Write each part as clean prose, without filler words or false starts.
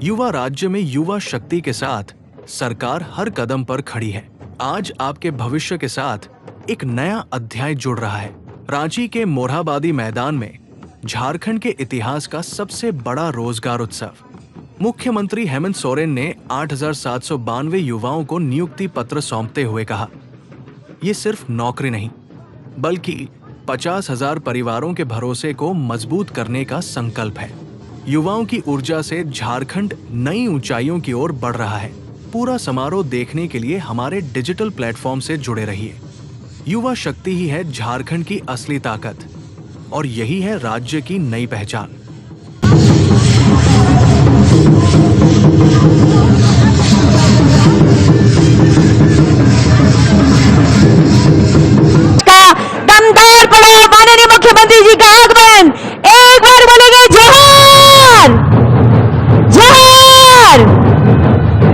युवा राज्य में युवा शक्ति के साथ सरकार हर कदम पर खड़ी है। आज आपके भविष्य के साथ एक नया अध्याय जुड़ रहा है। रांची के मोरहाबादी मैदान में झारखंड के इतिहास का सबसे बड़ा रोजगार उत्सव। मुख्यमंत्री हेमंत सोरेन ने 8,792 युवाओं को नियुक्ति पत्र सौंपते हुए कहा, ये सिर्फ नौकरी नहीं बल्कि 50,000 परिवारों के भरोसे को मजबूत करने का संकल्प है। युवाओं की ऊर्जा से झारखंड नई ऊंचाइयों की ओर बढ़ रहा है। पूरा समारोह देखने के लिए हमारे डिजिटल प्लेटफॉर्म से जुड़े रहिए। युवा शक्ति ही है झारखंड की असली ताकत और यही है राज्य की नई पहचान। दमदार पड़ाव माननीय मुख्यमंत्री जी का आगमन। एक बार बोलेंगे जोहार जोहार।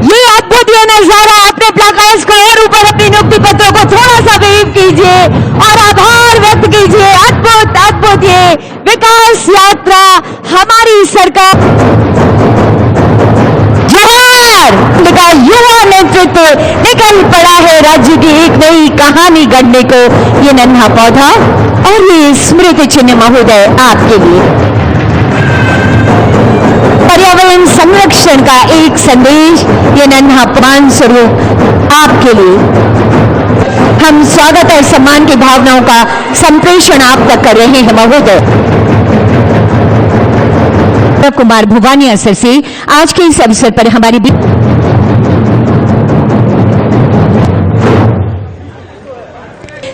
ये अद्भुत ये नजारा, अपने प्लाकार्ड्स को और ऊपर अपनी नियुक्ति पत्रों को थोड़ा सा वेव कीजिए और आभार व्यक्त कीजिए। अद्भुत अद्भुत ये विकास यात्रा हमारी सरकार का युवा नेतृत्व निकल पड़ा है राज्य की एक नई कहानी गढ़ने को। ये नन्हा पौधा और ये स्मृति चिन्ह महोदय आपके लिए पर्यावरण संरक्षण का एक संदेश, ये नन्हा प्रमाण स्वरूप आपके लिए। हम स्वागत और सम्मान की भावनाओं का संप्रेषण आप तक कर रहे हैं महोदय। कुमार भुवानी असर से आज के इस अवसर पर हमारी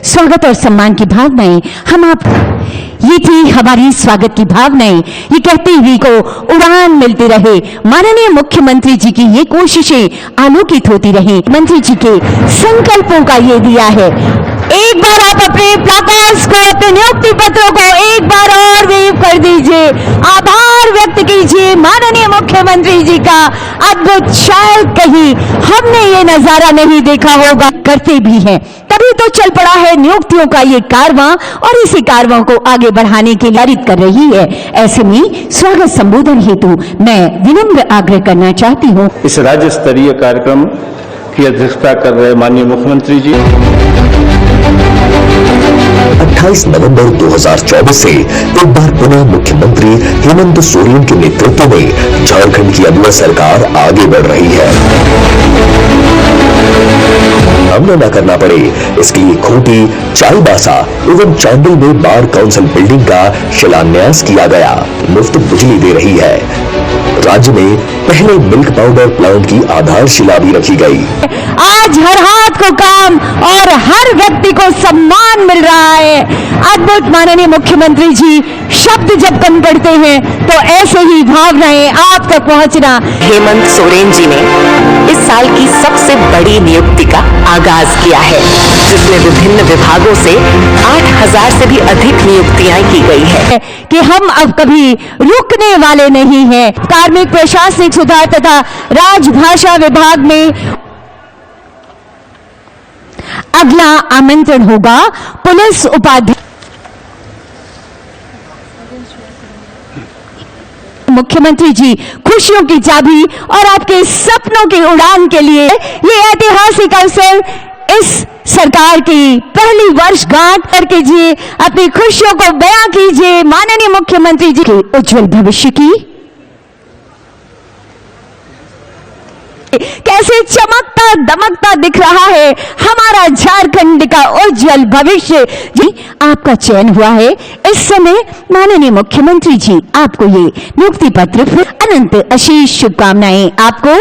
स्वागत और सम्मान की भावनाएं हम आप, ये थी हमारी स्वागत की भावनाएं। ये कहते हुए को उड़ान मिलती रहे। माननीय मुख्यमंत्री जी की ये कोशिशें आलोकित होती रही। मंत्री जी के संकल्पों का ये दिया है। एक बार आप अपने प्लाकार्ड्स को, अपने नियुक्ति पत्रों को एक बार और वेव कर दीजिए, आभार व्यक्त कीजिए माननीय मुख्यमंत्री जी का। अद्भुत, शायद कहीं हमने ये नजारा नहीं देखा होगा, करते भी हैं। तभी तो चल पड़ा है नियुक्तियों का ये कारवां और इसी कारवां को आगे बढ़ाने के लिए कर रही है। ऐसे में स्वागत संबोधन हेतु मैं विनम्र आग्रह करना चाहती हूँ। इस राज्य स्तरीय कार्यक्रम की अध्यक्षता कर रहे माननीय मुख्यमंत्री जी 28 नवंबर 2024 से एक बार पुनः मुख्यमंत्री हेमंत सोरेन के नेतृत्व में झारखंड की अगुवा सरकार आगे बढ़ रही है। सामना न करना पड़े इसके लिए खूंटी, चाईबासा एवं चांडिल में बार काउंसिल बिल्डिंग का शिलान्यास किया गया। मुफ्त बिजली दे रही है। राज्य में पहले मिल्क पाउडर प्लांट की आधारशिला भी रखी गई। आज हर हाथ को काम और हर व्यक्ति को सम्मान मिल रहा है। अद्भुत माननीय मुख्यमंत्री जी, शब्द जब कम पड़ते हैं तो ऐसे ही भावनाएं आप तक पहुंचना। हेमंत सोरेन जी ने इस साल की सबसे बड़ी नियुक्ति का आगाज किया है, जिसमें विभिन्न विभागों से 8,000 से भी अधिक नियुक्तियां की गई है कि हम अब कभी रुकने वाले नहीं हैं। कार्मिक प्रशासनिक सुधार तथा राजभाषा विभाग में अगला आमंत्रण होगा पुलिस उपाध्यक्ष। मुख्यमंत्री जी, खुशियों की चाबी और आपके सपनों की उड़ान के लिए ये ऐतिहासिक अवसर, इस सरकार की पहली वर्षगांठ कर कीजिए, अपनी खुशियों को बयां कीजिए माननीय मुख्यमंत्री जी के उज्जवल भविष्य की। कैसे चमकता दमकता दिख रहा है हमारा झारखंड का उज्जवल भविष्य। जी, आपका चयन हुआ है। इस समय माननीय मुख्यमंत्री जी आपको ये नियुक्ति पत्र, अनंत आशीष शुभकामनाएं। आपको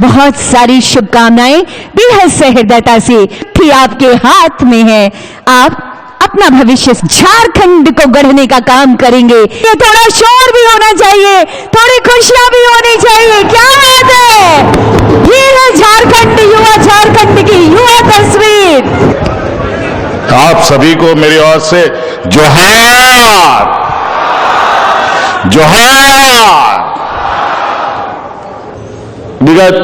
बहुत सारी शुभकामनाएं बेहद सहृदयता से भी आपके हाथ में है। आप अपना भविष्य झारखंड को गढ़ने का काम करेंगे। ये थोड़ा शोर भी होना चाहिए, थोड़ी खुशियां भी होनी चाहिए। क्या बात है, ये है झारखंड युवा, झारखंड की युवा तस्वीर। आप सभी को मेरी ओर से जोहार जोहार। विगत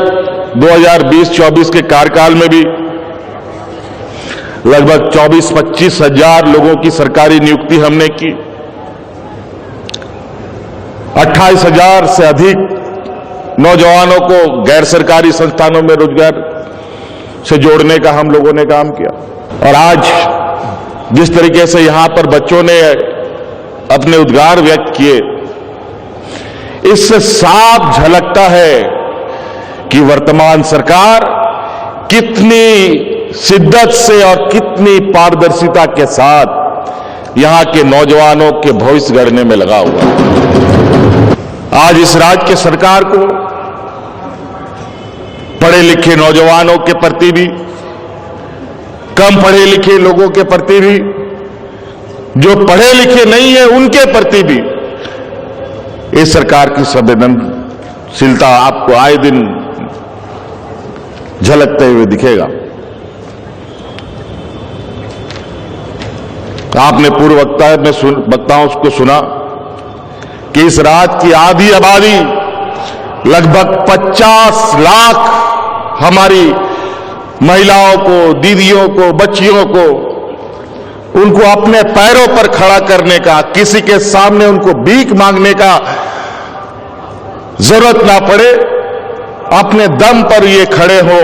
2020-24 के कार्यकाल में भी लगभग 24-25 हजार लोगों की सरकारी नियुक्ति हमने की। 28,000 से अधिक नौजवानों को गैर सरकारी संस्थानों में रोजगार से जोड़ने का हम लोगों ने काम किया। और आज जिस तरीके से यहां पर बच्चों ने अपने उद्गार व्यक्त किए, इससे साफ झलकता है कि वर्तमान सरकार कितनी शिद्दत से और कितनी पारदर्शिता के साथ यहां के नौजवानों के भविष्य गढ़ने में लगा हुआ है। आज इस राज्य की सरकार को पढ़े लिखे नौजवानों के प्रति भी, कम पढ़े लिखे लोगों के प्रति भी, जो पढ़े लिखे नहीं है उनके प्रति भी इस सरकार की संवेदनशीलता आपको आए दिन झलकते हुए दिखेगा। आपने पूर्व वक्ताओं को सुना कि इस राज्य की आधी आबादी लगभग 50 लाख हमारी महिलाओं को, दीदियों को, बच्चियों को, उनको अपने पैरों पर खड़ा करने का, किसी के सामने उनको भीख मांगने का जरूरत ना पड़े, अपने दम पर ये खड़े हो,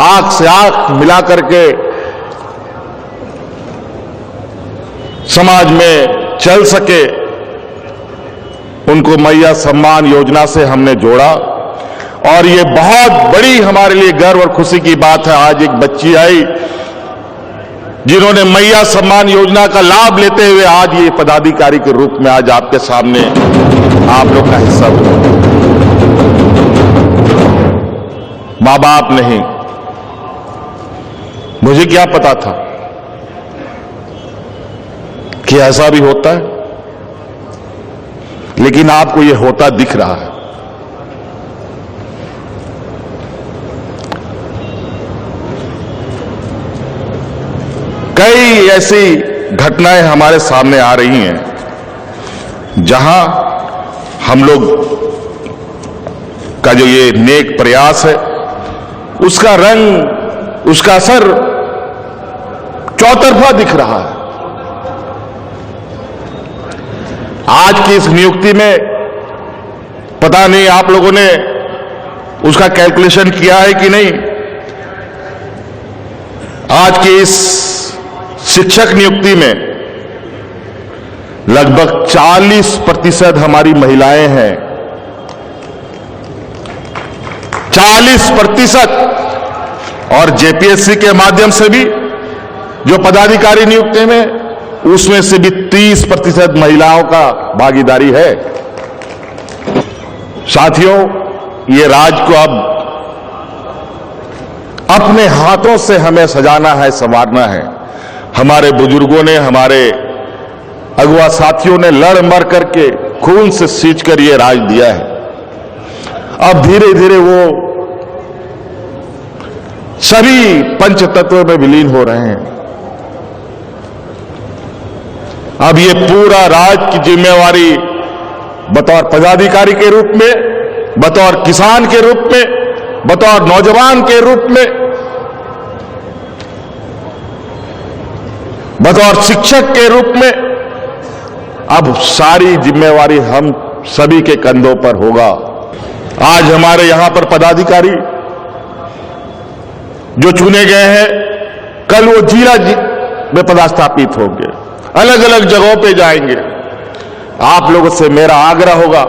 आंख से आंख मिला करके समाज में चल सके, उनको मैया सम्मान योजना से हमने जोड़ा। और ये बहुत बड़ी हमारे लिए गर्व और खुशी की बात है। आज एक बच्ची आई जिन्होंने मैया सम्मान योजना का लाभ लेते हुए आज ये पदाधिकारी के रूप में आज आपके सामने आप लोग का हिस्सा हुआ। मां बाप नहीं, मुझे क्या पता था कि ऐसा भी होता है, लेकिन आपको ये होता दिख रहा है। कई ऐसी घटनाएं हमारे सामने आ रही हैं जहां हम लोग का जो ये नेक प्रयास है उसका रंग, उसका असर चौतरफा दिख रहा है। आज की इस नियुक्ति में पता नहीं आप लोगों ने उसका कैलकुलेशन किया है कि नहीं। आज की इस शिक्षक नियुक्ति में लगभग 40% हमारी महिलाएं हैं। 40%। और जेपीएससी के माध्यम से भी जो पदाधिकारी नियुक्ति में, उसमें से भी 30% महिलाओं का भागीदारी है। साथियों, ये राज्य को अब अपने हाथों से हमें सजाना है, संवारना है। हमारे बुजुर्गों ने, हमारे अगुआ साथियों ने लड़ मर करके खून से सींच कर ये राज दिया है। अब धीरे धीरे वो सभी पंचतत्व में विलीन हो रहे हैं। अब ये पूरा राज की जिम्मेवारी बतौर पदाधिकारी के रूप में, बतौर किसान के रूप में, बतौर नौजवान के रूप में, बतौर शिक्षक के रूप में, अब सारी जिम्मेवारी हम सभी के कंधों पर होगा। आज हमारे यहां पर पदाधिकारी जो चुने गए हैं, कल वो जिला में पदस्थापित होंगे, अलग अलग जगहों पे जाएंगे। आप लोगों से मेरा आग्रह होगा,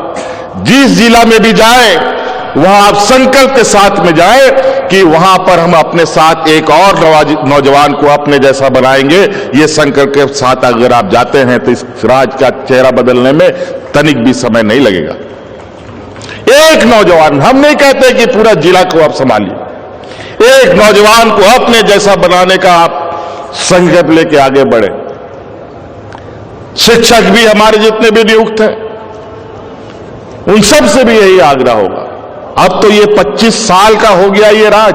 जिस जिला में भी जाए वहां आप संकल्प के साथ में जाए कि वहां पर हम अपने साथ एक और नौजवान को अपने जैसा बनाएंगे। ये संकल्प के साथ अगर आप जाते हैं तो इस राज्य का चेहरा बदलने में तनिक भी समय नहीं लगेगा। एक नौजवान, हम नहीं कहते कि पूरा जिला को आप संभालिए, एक नौजवान को अपने जैसा बनाने का आप संकल्प लेके आगे बढ़े। शिक्षक भी हमारे जितने भी नियुक्त हैं, उन सब से भी यही आग्रह होगा। अब तो ये 25 साल का हो गया ये राज,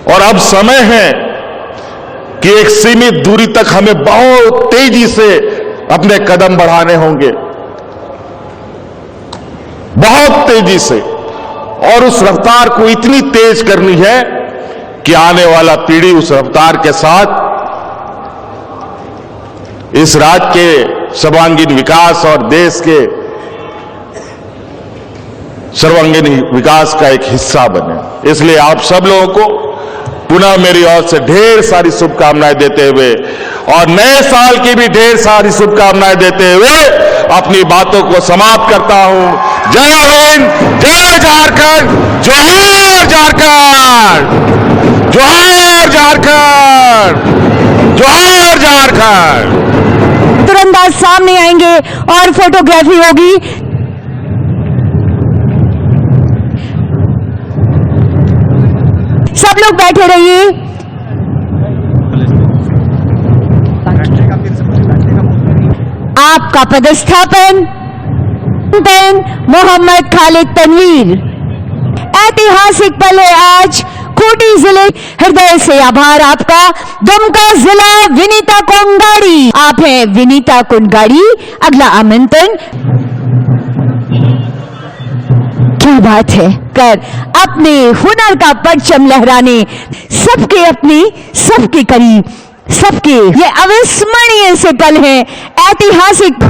और अब समय है कि एक सीमित दूरी तक हमें बहुत तेजी से अपने कदम बढ़ाने होंगे, बहुत तेजी से। और उस रफ्तार को इतनी तेज करनी है कि आने वाला पीढ़ी उस रफ्तार के साथ इस राज्य के सर्वांगीण विकास और देश के सर्वांगीण विकास का एक हिस्सा बने। इसलिए आप सब लोगों को पुनः मेरी ओर से ढेर सारी शुभकामनाएं देते हुए और नए साल की भी ढेर सारी शुभकामनाएं देते हुए अपनी बातों को समाप्त करता हूं। जय हिंद, जय झारखंड, जोहार झारखंड, जोहार झारखंड, जोहार झारखंड। तुरंत आज सामने आएंगे और फोटोग्राफी होगी। सब लोग बैठे रहिए। आपका पदस्थापन मोहम्मद खालिद तनवीर। ऐतिहासिक पल है आज खूंटी जिले। हृदय से आभार आपका। दुमका जिला विनीता कोंगाड़ी। आप हैं विनीता कोंगाड़ी। अगला आमंत्रण। क्या बात है कर अपने हुनर का परचम लहराने सबके अपने सबके करीब सबके ये अविस्मरणीय से पल है। ऐतिहासिक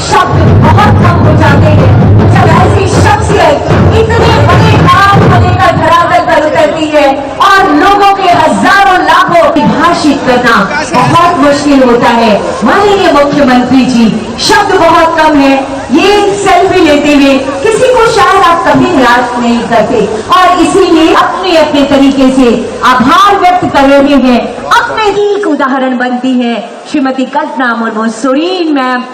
शब्द बहुत कम हो जाते हैं जब ऐसी शख्सियत इतने बड़े नाम होने का धरातल पर उतरती है और लोगों के हजारों लाखों भाषित करना बहुत मुश्किल होता है। माननीय मुख्यमंत्री जी, शब्द बहुत कम है। ये सेल्फी लेते हुए किसी को शायद आप कभी निराश नहीं करते और इसीलिए अपने अपने तरीके से आभार व्यक्त कर रहे हैं। अपने एक उदाहरण बनती है श्रीमती कल्पना मुर्मू, सुरीन मैम।